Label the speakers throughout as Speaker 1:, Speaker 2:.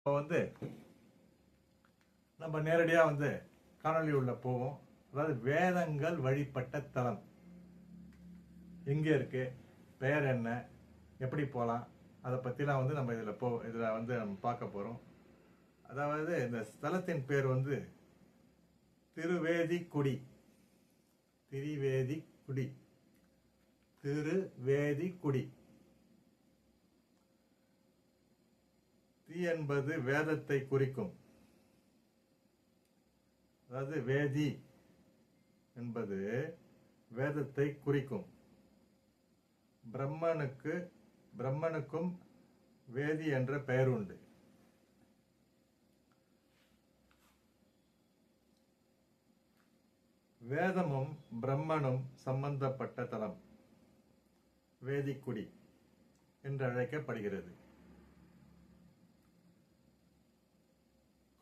Speaker 1: இப்போ நம்ம நேரடியாக காணொளி உள்ள போவோம். அதாவது வேதங்கள் வழிபட்ட தலம் எங்கே இருக்கு, பெயர் என்ன, எப்படி போகலாம், அதை பற்றிலாம் நம்ம இதில் நம்ம பார்க்க போகிறோம். அதாவது இந்த ஸ்தலத்தின் பேர் திருவேதிக்குடி. திரிவேதிக்குடி, திருவேதிக்குடி. தி என்பது வேதத்தை குறிக்கும். அதாவது வேதி என்பது வேதத்தை குறிக்கும். பிரம்மனுக்கும் வேதி என்ற பெயர் உண்டு. வேதமும் பிரம்மனும் சம்பந்தப்பட்ட தலம் வேதிக்குடி என்று அழைக்கப்படுகிறது.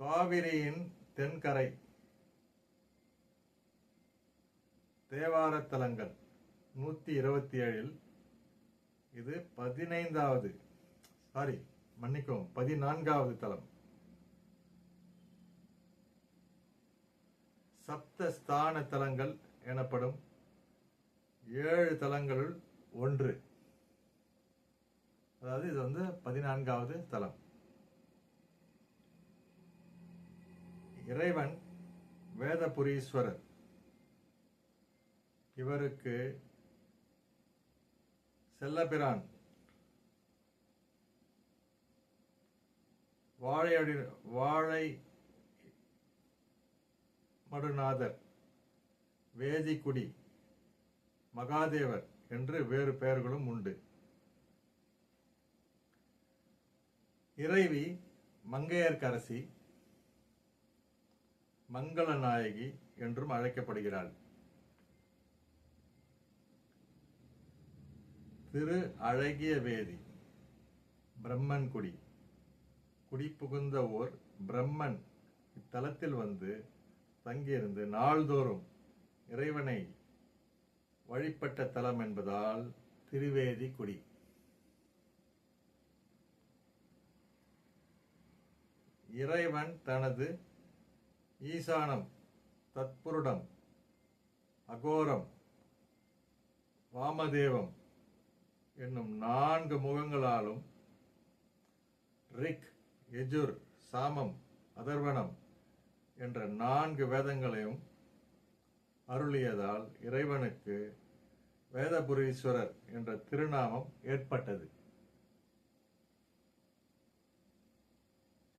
Speaker 1: காவிரியின் தென்கரை தேவாரத்தலங்கள் 127 இது 14வது தலம். சப்தஸ்தான தலங்கள் எனப்படும் 7 தலங்களுள் ஒன்று. அதாவது இது 14வது தலம். இறைவன் வேதபுரீஸ்வரர். இவருக்கு செல்லபிரான் வாழை மடுநாதர், வேதிக்குடி, மகாதேவர் என்று வேறு பெயர்களும் உண்டு. இறைவி மங்கையர்க்கரசி, மங்களநாயகி என்றும் அழைக்கப்படுகிறாள். திரு அழகிய வேதி பிரம்மன்குடி. குடிபுகுந்த ஓர் பிரம்மன் இத்தலத்தில் தங்கியிருந்து நாள்தோறும் இறைவனை வழிபட்ட தலம் என்பதால் திருவேதிக்குடி. இறைவன் தனது ஈசானம், தத்புருடம், அகோரம், வாமதேவம் என்னும் 4 முகங்களாலும் ரிக், யஜுர், சாமம், அதர்வனம் என்ற 4 வேதங்களையும் அருளியதால் இறைவனுக்கு வேதபுரீஸ்வரர் என்ற திருநாமம் ஏற்பட்டது.